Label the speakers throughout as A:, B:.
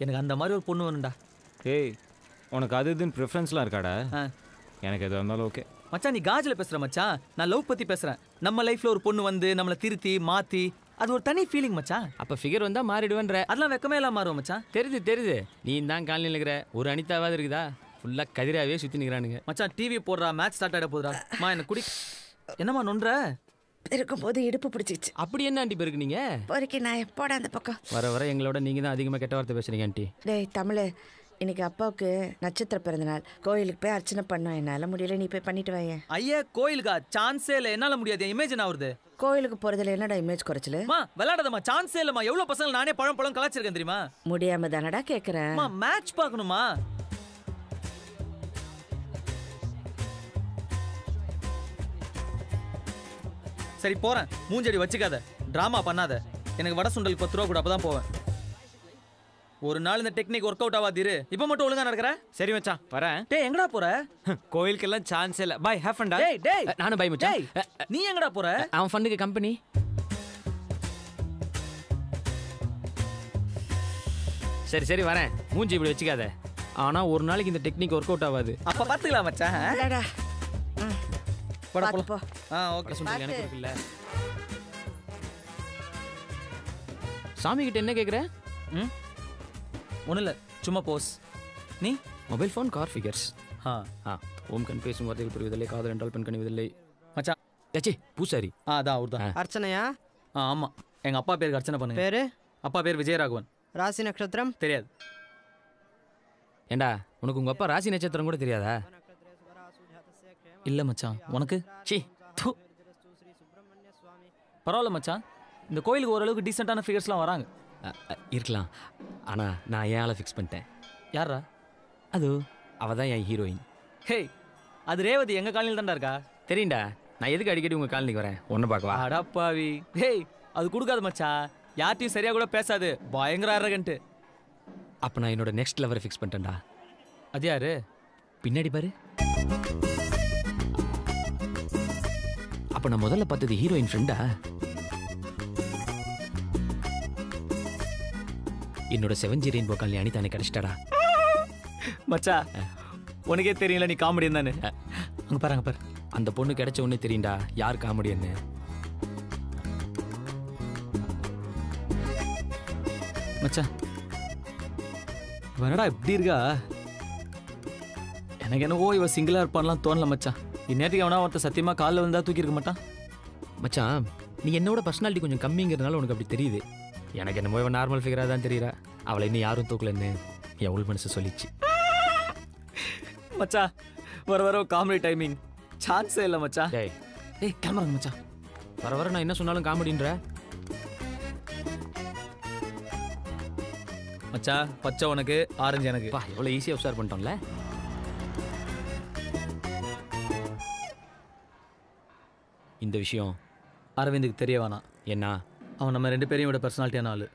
A: எனக்கு அந்த மாதிரி ஒரு பொண்ணு வேணும்டா.
B: ஏய் உனக்கு அது இதுன்னு ப்ரிஃபரன்ஸ்லாம் இருக்காடா? எனக்கு எது இருந்தாலும் ஓகே.
A: மச்சான் நீ காஜில் பேசுகிற மச்சான், நான் லவ் பற்றி பேசுகிறேன். நம்ம லைஃப்பில் ஒரு பொண்ணு வந்து நம்மளை திருத்தி மாற்றி அது ஒரு தனி ஃபீலிங் மச்சான்.
C: அப்போ ஃபிகர் வந்தால் மாறிடுவேன்ற.
A: அதெல்லாம் வெக்கமே எல்லாம் மாறுவோம் மச்சான்.
C: தெரியுது நீ தான் காலனியில் இருக்கிற ஒரு அனிதாவாவது இருக்குதா? ஃபுல்லாக கதிராவே சுற்றி நிற்கிறானுங்க.
A: மச்சான் டிவி போடுறா, மேட்ச் ஸ்டார்ட் ஆகிட போதுடா. என்ன குடி என்னம்மா நொன்ற
D: இருக்கும்போது இடுப்பு பிடிச்சிச்சு.
C: அப்படி என்ன ஆண்டி பேருக்கு நீங்க
D: பொறுக்கி நான் எப்போட அந்த பக்கம்
C: வர எங்களோட நீங்க தான் அதிகமாக கெட்ட வார்த்தை பேசுறீங்க ஆண்டி.
D: டேய் தமிழ், இன்னைக்கு அப்பாவுக்கு நட்சத்திர பிறந்தநாள். கோயிலுக்கு போய் அர்ச்சனை பண்ணோம். என்னால் முடியல, நீ போய் பண்ணிட்டு வாங்க.
A: ஐயா கோயிலுக்கா? சான்ஸே இல்லை, என்னால் முடியாது. இமேஜ் என்ன வருது?
D: கோயிலுக்கு போறதுல என்னடா இமேஜ் குறைச்சல?
A: விளையாடாதம்மா, சான்ஸே இல்லைம்மா. எவ்வளோ பசங்க நானே பழம் கலாச்சிருக்கேன் தெரியுமா?
D: முடியாம தானடா கேட்குறேன்.
A: மேட்ச் பார்க்கணுமா? சரி போறேன், மூஞ்சடி வச்சுக்காத, டிராமா பண்ணாத. எனக்கு வடை சுண்டல் 10 ரூபா கூட, அப்பதான் போவேன். ஒரு நாள் இந்த டெக்னிக் ஒர்க் அவுட் ஆகாதீரு. இப்போ மட்டும் ஒழுங்கா நடக்கிற?
B: சரி மச்சான் வரேன்.
A: டேய் எங்கடா போற?
B: கோயிலுக்கெல்லாம் சான்ஸ் இல்லை. பை ஹேவ் ஃபன் டா.
A: டேய்
C: நானும் பை மச்சான்.
A: நீ எங்கடா போற?
C: அவன் ஃபண்டுக்கு கம்பெனி. சரி வரேன். மூஞ்சி இப்படி வச்சுக்காத. ஆனா ஒரு நாளைக்கு இந்த டெக்னிக் ஒர்க் அவுட் ஆகாது.
A: அப்ப பாத்துக்கலாம் மச்சான். போடா போ. ஓகே
C: சுண்டல் எனக்கு இருக்குல்ல. சாமி கிட்ட என்ன கேக்குற?
A: ஒன்றும் இல்லை, சும்மா போஸ். நீ
C: மொபைல் ஃபோன் கார் ஃபிகர்ஸ். ஓம் கண் பேசும் வார்த்தைகள் புரிவதில்லை, காதல் என்றால் பெண் கணிவதில்லை.
A: மச்சான்
C: ஏச்சி பூசாரி.
A: அதான் அவர் தான்.
E: அர்ச்சனையா?
A: ஆமாம், எங்கள் அப்பா பேருக்கு அர்ச்சனை பண்ணுங்க. பேர்? அப்பா பேர் விஜயராகவன்.
E: ராசி நட்சத்திரம் தெரியாது.
C: ஏண்டா உனக்கு உங்கள் அப்பா ராசி நட்சத்திரம் கூட தெரியாதா?
A: இல்லை மச்சான். உனக்கு?
C: சி
A: பரவாயில்ல மச்சான், இந்த கோயிலுக்கு ஓரளவுக்கு டீசெண்டான ஃபிகர்ஸ்லாம் வராங்க.
C: இருக்கலாம், ஆனால் நான் ஏன் ஆளை ஃபிக்ஸ் பண்ணிட்டேன்.
A: யாரா
C: அது? அவள் தான் என் ஹீரோயின்.
A: ஹே, அது ரேவதி எங்கள் காலனியில் தான்டா இருக்கா.
C: தெரியும்டா, நான் எதுக்கு அடிக்கடி உங்கள் காலனிக்கு வரேன்? ஒன்று பார்க்கவா?
A: அடப்பாவி. ஹேய், அது கொடுக்காது மச்சான். யார்ட்டையும் சரியாக கூட பேசாது, பயங்கர அரகன்ட்டு.
C: அப்போ நான் என்னோட நெக்ஸ்ட் லெவரை ஃபிக்ஸ் பண்ணிட்டேன்டா.
A: அது யாரு?
C: பின்னாடி பாரு. அப்போ நான் முதல்ல பார்த்தது ஹீரோயின் ஃப்ரெண்டா? என்னோட 7G ரெயின்போ காலனி அனிதானே கிடைச்சிட்டாடா.
A: மச்சா உனக்கே தெரியல நீ காமெடியன் தானே. அங்கே பாருங்க பாரு,
C: அந்த பொண்ணு கிடைச்ச உடனே தெரியும்டா யார் காமெடியன்னு.
A: மச்சா வேணடா இப்படி இருக்கா? எனக்கு என்னவோ இவ சிங்கிளாக இருப்பான்லாம் தோணல மச்சான். இந்நேரத்துக்கு எவனா ஒருத்தர் சத்தியமாக காலில் வந்தால் தூக்கியிருக்க மாட்டான்.
C: மச்சான் நீ என்னோட பர்சனாலிட்டி கொஞ்சம் கம்மிங்கிறதுனால உனக்கு அப்படி தெரியுது. எனக்கு என்னமோ இவன் நார்மல் ஃபிகராக தான் தெரியுறா. அவளை இன்னும் யாரும் தூக்கலன்னு என் உள் மனசு சொல்லிச்சு.
A: மச்சா வர காமெடி டைமிங் சான்ஸே இல்லை மச்சா.
C: டேய்
A: கிளம்புறாங்க மச்சா.
C: வர நான் என்ன சொன்னாலும் காமெடின்ற.
A: மச்சா பச்சை உனக்கு, ஆரஞ்சு எனக்கு.
C: எவ்வளோ ஈஸியாக உஷார் பண்ணிட்டோம்ல. இந்த விஷயம்
A: அரவிந்துக்கு தெரிய வேணாம்.
C: என்ன?
A: அவன் நம்ம 2 பேரையும் விட பர்சனாலிட்டியான ஆளு.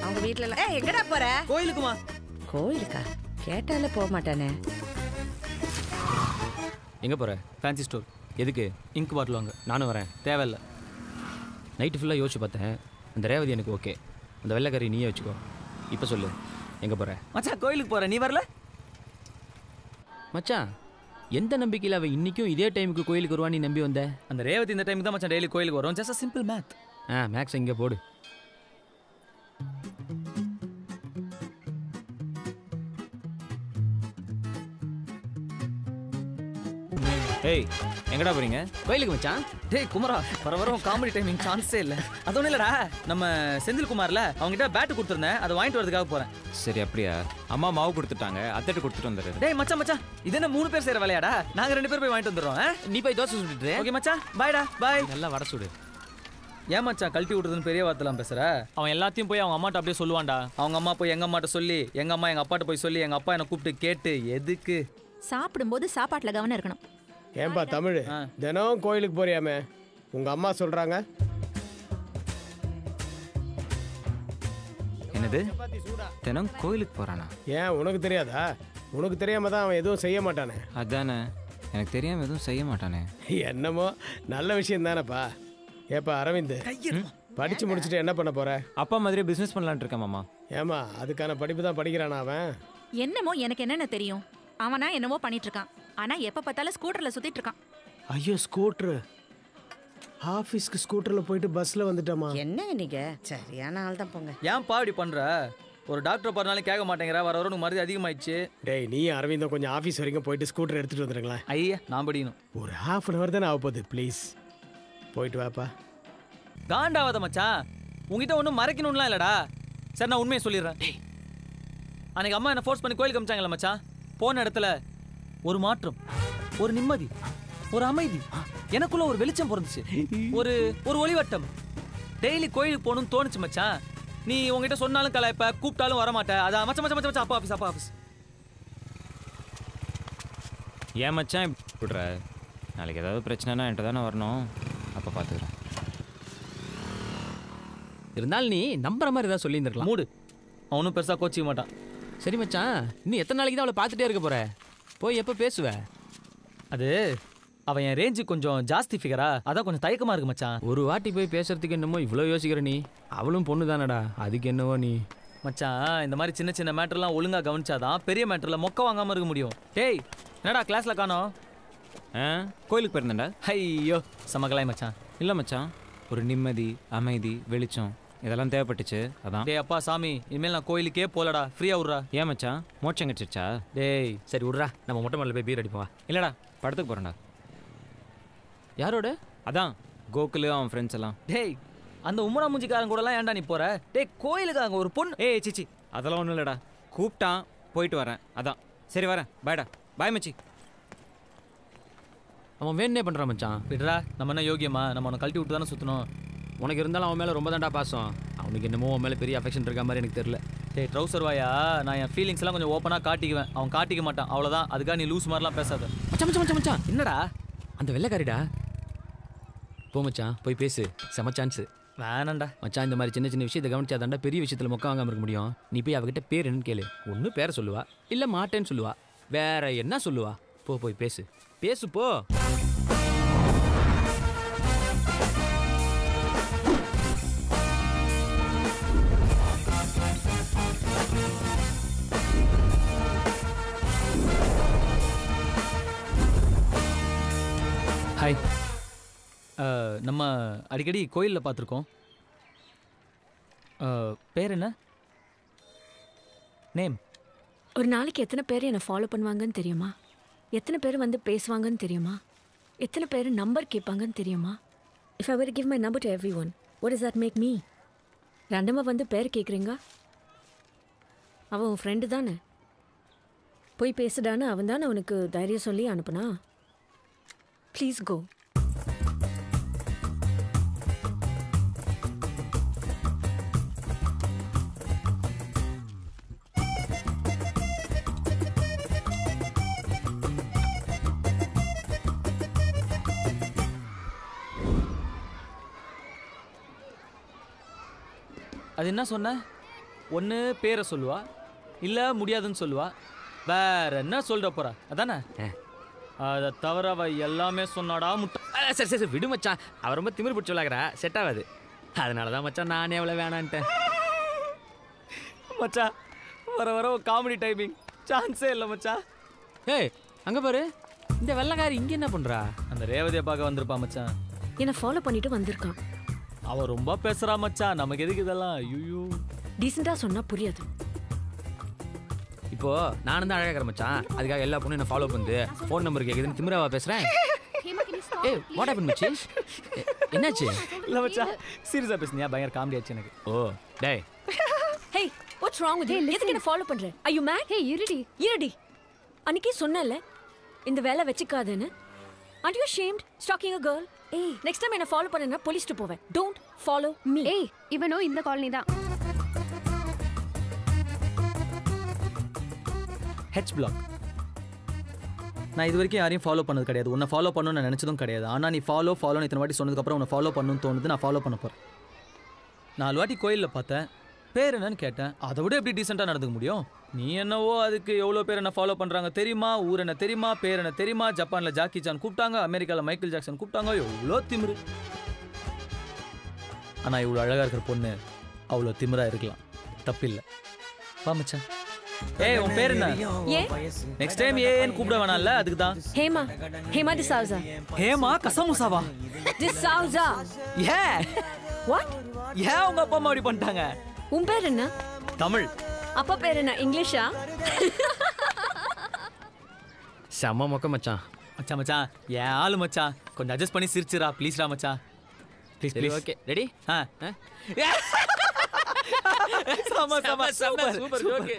D: அவங்க வீட்டுல எங்கடா போற?
A: கோயிலுக்குமா?
D: கோயிலுக்கா? கேட்டாலே போக மாட்டானே.
C: எங்க போற?
A: Fancy store.
C: எதுக்கு?
A: இங்க் பாட்டில் வாங்க.
C: நானும் வரேன்.
A: தேவையில்லை.
C: நைட்டு ஃபுல்லாக யோசிச்சு பார்த்தேன். அந்த ரேவதி எனக்கு ஓகே, அந்த வெள்ளைக்கறி நீயே வச்சுக்கோ. இப்போ சொல்லு எங்கே போகிற?
A: மச்சான் கோயிலுக்கு போகிறேன், நீ வரல?
C: மச்சான் எந்த நம்பிக்கையில் அவள் இன்றைக்கும் இதே டைமுக்கு கோயிலுக்கு வருவான்னு நம்பி வந்த?
A: அந்த ரேவதி இந்த டைமுக்கு தான் மச்சான் டெய்லி கோயிலுக்கு வரும். Just simple math.
C: மேக்ஸ் இங்கே போடு.
B: ஏய் எங்கடா போறீங்க?
C: கோயிலுக்கு மச்சான்.
A: டேய் குமரா, வர காமெடி டைமிங் சான்ஸே இல்லை. அது ஒன்றும் இல்லைடா, நம்ம செந்தில் குமார்ல அவங்ககிட்ட பேட்டு கொடுத்துருந்தேன், அதை வாங்கிட்டு வரதுக்காக போகிறேன்.
B: சரி அப்படியா? அம்மா மாவு கொடுத்துட்டாங்க, அத்தட்டு கொடுத்துட்டு வந்துரு.
A: டேய் மச்சான் இது என்ன 3 பேர் செய்கிற வேலையாடா? நாங்கள் 2 பேர் போய் வாங்கிட்டு வந்துடுறோம்.
C: நீ போய் தோசை சுட்டுட்டு.
A: ஓகே மச்சான், பாய்டா. பாய்.
C: நல்லா வடை சுடு.
A: ஏன் மச்சான் கழட்டி விட்டுறதுன்னு பெரிய வார்த்தைலாம் பேசுற? அவன் எல்லாத்தையும் போய் அவங்க அம்மாட்ட அப்படியே சொல்லுவான்டா. அவங்க அம்மா போய் எங்கள் அம்மாட்ட சொல்லி, எங்கள் அம்மா எங்கள் அப்பாட்ட போய் சொல்லி, எங்கள் அப்பா என்னை கூப்பிட்டு கேட்டு எதுக்கு?
F: சாப்பிடும்போது சாப்பாட்டில் கவனம் இருக்கணும்.
G: ஏன்பா தமிழ், தினம் கோயிலுக்கு போறியாமே, உங்க அம்மா சொல்றாங்க?
B: என்னது தினம் கோயிலுக்கு போறானா?
G: ஏன் உனக்கு தெரியாதா? உனக்கு தெரியாம தான் அவன் எதுவும் செய்ய மாட்டானே.
B: அதானே, எனக்கு தெரியாம எதுவும் செய்ய மாட்டானே.
G: என்னமோ நல்ல விஷயம் தானேப்பா. ஏப்பா அரவிந்த், படிச்சு முடிச்சுட்டு என்ன பண்ண போற?
B: அப்பா மாதிரி பிசினஸ் பண்ணலான்னு இருக்கேன் மாமா.
G: ஏமா அதுக்கான படிப்பு தான் படிக்கிறானா அவன்?
F: என்னமோ எனக்கு என்னென்ன தெரியும். அவனா என்னமோ பண்ணிட்டு இருக்கான். ஆனா எப்ப பார்த்தாலும் ஸ்கூட்டர்ல சுத்திட்டு இருக்கான்.
G: ஐயோ ஸ்கூட்டர். ஆஃபீஸ்க்கு ஸ்கூட்டரில் போயிட்டு பஸ்ஸில் வந்துட்டோமா?
D: என்னங்க நீங்க சரியான ஆள் தான் போங்க.
A: ஏன்பா இப்படி பண்ற? ஒரு டாக்டர் பண்ணாலும் கேட்க மாட்டேங்கிற, வர வர உனக்கு மருதி அதிகமாயிடுச்சு.
G: டேய் நீ அரவிந்தம் கொஞ்சம் ஆஃபீஸ் வரைக்கும் போயிட்டு ஸ்கூட்டர் எடுத்துகிட்டு வந்துடுங்களேன்.
A: ஐயா நான் படிக்கணும்.
G: ஒரு ½ அன் ஹவர் தானே ஆக போகுது, ப்ளீஸ் போயிட்டு வாப்பா.
A: காண்டாவாத மச்சான், உங்ககிட்ட ஒன்றும் மறைக்கணும்லாம் இல்லடா. சரி நான் உண்மையை சொல்லிடுறேன். அன்னைக்கு அம்மா என்ன ஃபோர்ஸ் பண்ணி கோயிலுக்கு அமிச்சாங்களே மச்சான், போன இடத்துல ஒரு மாற்றம், ஒரு நிம்மதி, ஒரு அமைதி, எனக்குள்ள ஒரு வெளிச்சம் பிறந்துச்சு, ஒரு ஒரு ஒளிவட்டம். டெய்லி கோயிலுக்கு போகணும்னு தோணுச்சு மச்சான். நீ உங்ககிட்ட சொன்னாலும் கலாய்ப்ப, கூப்பிட்டாலும் வரமாட்டேன். அதான் மச்சா மச்சா மச்சா அப்பா ஆஃபீஸ் அப்பா ஆஃபீஸ்.
B: ஏன் மச்சான் இப்படி விடுற? நாளைக்கு ஏதாவது பிரச்சனைனா என்கிட்ட தானே வரணும், அப்போ பார்த்துக்கிறேன்.
C: இருந்தாலும் நீ நம்புற மாதிரி ஏதாவது சொல்லியிருந்துருக்கலாம்.
A: மூடு, அவனும் பெருசாக கோச்சிக்க மாட்டான்.
C: சரி மச்சான், நீ எத்தனை நாளைக்கு தான் அவளை பார்த்துட்டே இருக்க போற? போய் எப்போ பேசுவ?
A: அது அவன் என் ரேஞ்சு கொஞ்சம் ஜாஸ்தி ஃபிகரா, அதான் கொஞ்சம் தயக்கமா இருக்கு மச்சான்.
C: ஒரு வாட்டி போய் பேசுறதுக்கு என்னமோ இவ்வளோ யோசிக்கிற நீ. அவளும் பொண்ணு தானடா, அதுக்கு என்னவோ நீ.
A: மச்சான் இந்த மாதிரி சின்ன சின்ன மேட்டர்லாம் ஒழுங்கா கவனிச்சாதான் பெரிய மேட்டர்ல மொக்க வாங்காம இருக்க முடியும். டேய் என்னடா கிளாஸ்ல காணோம்?
B: கோயிலுக்கு போயிருந்தேன்டா.
A: ஐயோ சமகலாய் மச்சான்.
B: இல்லை மச்சான், ஒரு நிம்மதி, அமைதி, வெளிச்சம் இதெல்லாம் தேவைப்பட்டுச்சு, அதான்.
A: டேய் அப்பா சாமி, இனிமேல் நான் கோயிலுக்கே போலடா, ஃப்ரீயா விட்றா.
B: ஏன் மச்சான், மோட்சம் கிடச்சிருச்சா?
A: டேய்
C: சரி விட்றா, நம்ம மொட்டை மாடல போய் பீர் அடிப்போம்.
B: இல்லைடா, படத்துக்கு போகிறேன்டா.
C: யாரோட?
B: அதான் கோகுலு அவன் ஃப்ரெண்ட்ஸ் எல்லாம்.
A: டேய் அந்த உம்மரா மூஞ்சிக்காரன் கூடலாம் ஏன்டா நீ போற? டேய் கோயிலுக்கு அங்கே ஒரு பொண்ணு.
B: ஏய் சிச்சி, அதெல்லாம் ஒன்றும் இல்லைடா, கூப்பிட்டான் போயிட்டு வரேன், அதான். சரி வரேன், பாய்டா. பாய் மச்சி.
C: அவன் வேணே பண்ணுறான் மச்சான்.
A: விடுறா, நம்ம என்ன யோகியமா? நம்ம அவனை கழட்டி விட்டு தானே சுற்றணும்.
C: உனக்கு இருந்தாலும் அவன் மேலே ரொம்ப தாண்டா பாசம். அவனுக்கு என்னமோ அவன் மேலே பெரிய அஃபெக்ஷன் இருக்க மாதிரி எனக்கு தெரியல.
A: டேய் ட்ரௌசர் வாயா, நான் என் ஃபீலிங்ஸ் எல்லாம் கொஞ்சம் ஓப்பனாக காட்டிக்குவேன், அவன் காட்டிக்க மாட்டான், அவ்வளோதான். அதுக்காக நீ லூஸ் மாதிரிலாம் பேசாத.
C: மச்சான் மச்சான் மச்சான் மச்சான்,
A: என்னடா?
C: அந்த வெள்ளைக்காரிடா. போ மச்சான், போய் பேசு, செம சான்ஸு.
A: வேணாண்டா
C: மச்சான், இந்த மாதிரி சின்ன சின்ன விஷயத்தை கவனிச்சாதாண்டா பெரிய விஷயத்தில் மொக்க வாங்காமல் இருக்க முடியும். நீ போய் அவகிட்ட பேர் என்னன்னு கேளு. ஒன்று பேரை சொல்லுவா, இல்லை மாட்டேன்னு சொல்லுவா, வேற என்ன சொல்லுவா? போய் பேசு, பேசு போ.
A: ஹாய். நம்ம அடிக்கடி கோயிலில் பார்த்துருக்கோம். பேர் என்ன? நேம்?
E: ஒரு நாளைக்கு எத்தனை பேர் என்னை ஃபாலோ பண்ணுவாங்கன்னு தெரியுமா? எத்தனை பேர் வந்து பேசுவாங்கன்னு தெரியுமா? எத்தனை பேர் நம்பர் கேட்பாங்கன்னு தெரியுமா? If I were give my number to everyone, what is that make me? ரெண்டமாக வந்து பேர் கேட்குறீங்க? அவன் உன் ஃப்ரெண்டு தானே, போய் பேசுடான்னு அவன் தானே அவனுக்கு தைரியம் சொல்லி அனுப்புனா. Please go.
A: அது என்ன சொன்ன? ஒன்று பேரை சொல்லுவா, இல்லை முடியாதுன்னு சொல்லுவா, வேற என்ன சொல்ற போறா? அதானே? அதை தவிர அவ எல்லாமே சொன்னாடா முட்டை.
C: சரி சரி விடு மச்சான், அவன் ரொம்ப திமிர் பிடிச்சி விளாக்குறா, செட் ஆகாது. அதனால தான் மச்சான் நானே அவ்வளோ வேணான்ட்டேன்.
A: மச்சா வர வர காமெடி டைமிங் சான்ஸே இல்லை மச்சா.
C: ஏய் அங்கே பாரு, இந்த வெள்ளைக்காரி இங்கே என்ன பண்ணுறா?
A: அந்த ரேவதியை பார்க்க வந்திருப்பா மச்சான்.
E: என்னை ஃபாலோ பண்ணிட்டு வந்திருக்கான்.
A: அவன் ரொம்ப பேசுறா மச்சான், நமக்கு எதுக்கு இதெல்லாம்? ஐயோ
E: டீசெண்டாக சொன்னால் புரியாது.
C: இப்போ நானும் தான் அழகாக மச்சான், அதுக்காக எல்லா பொண்ணும் என்ன ஃபாலோ பண்ணுது, ஃபோன் நம்பர் கேட்குதுன்னு திமிராவா பேசுகிறேன்? ஏய் வாட் ஹேப்பன் மச்சி? என்னாச்சு?
A: இல்லை மச்சா சீரியஸாக பேசுனியா? பயங்கர காமெடி ஆச்சு எனக்கு.
C: ஓ டேய்.
E: ஹே வாட்ஸ் ராங் வித் யூ? எதுக்கு என்ன ஃபாலோ பண்ற? I you mat? ஹே இருடி அன்னைக்கே சொன்னல இந்த வேலை வெச்சுக்காதேன்னு. Are you ashamed stalking a girl? ஏய் நெக்ஸ்ட் டைம் என்ன ஃபாலோ பண்ணனா போலீஸ்க்கு போவேன். Don't follow me.
H: ஏய் இவனோ இந்த காலனி தான்.
A: H block. நான் இது வரைக்கும் யாரையும் ஃபாலோ பண்ணது கிடையாது, உன்னை ஃபாலோ பண்ணணும்னு நான் நினச்சதும் கிடையாது. ஆனால் நீ ஃபாலோன்னு இத்தனை வாட்டி சொன்னதுக்கப்புறம் உன்னை ஃபாலோ பண்ணணும்னு தோணுது, நான் ஃபாலோ பண்ண போகிறேன். 4 வாட்டி கோயிலில் பார்த்தேன், பேர் என்னன்னு கேட்டேன், அதை விட எப்படி டீசெண்டாக நடந்துக்க முடியும்? நீ என்னவோ அதுக்கு எவ்வளோ பேர் என்ன ஃபாலோ பண்ணுறாங்க தெரியுமா, ஊர் என்ன தெரியுமா, பேர் என்ன தெரியுமா, ஜப்பானில் ஜாக்கி சான் கூப்பிட்டாங்க, அமெரிக்காவில் மைக்கேல் ஜாக்சன் கூப்பிட்டாங்க, எவ்வளோ திமிரு. ஆனால் இவ்வளோ அழகாக இருக்கிற பொண்ணு அவ்வளோ திமிராக இருக்கலாம், தப்பில்லை. வா மச்சான். ஏய் உன் பேர் என்ன?
E: ஏன்
A: நெக்ஸ்ட் டைம் ஏன்னு கூப்பிட வேணாம்ல, அதுக்கு தான்.
E: ஹேமா ஹேமா டிசவுசா.
A: ஹேமா கசமுசாவா?
E: டிசவுசா.
A: ஏ
E: வாட்?
A: ஏன் உங்க அப்பா அம்மா அப்படி பண்ணிட்டாங்க?
E: உன் பேர் என்ன?
A: தமிழ்.
E: அப்பா பேர் என்ன? இங்கிலீஷா?
C: செம்ம மொக்க மச்சான்.
A: மச்சான் மச்சான் ஏன் ஆளு மச்சான், கொஞ்சம் அட்ஜஸ்ட் பண்ணி சிரிச்சுடா ப்ளீஸ்டா மச்சான். ப்ளீஸ்
C: சரி
A: ப்ளீஸ்.
C: Okay ready?
A: ஆ. சம சம சூப்பர்
C: சூப்பர் ஓகே.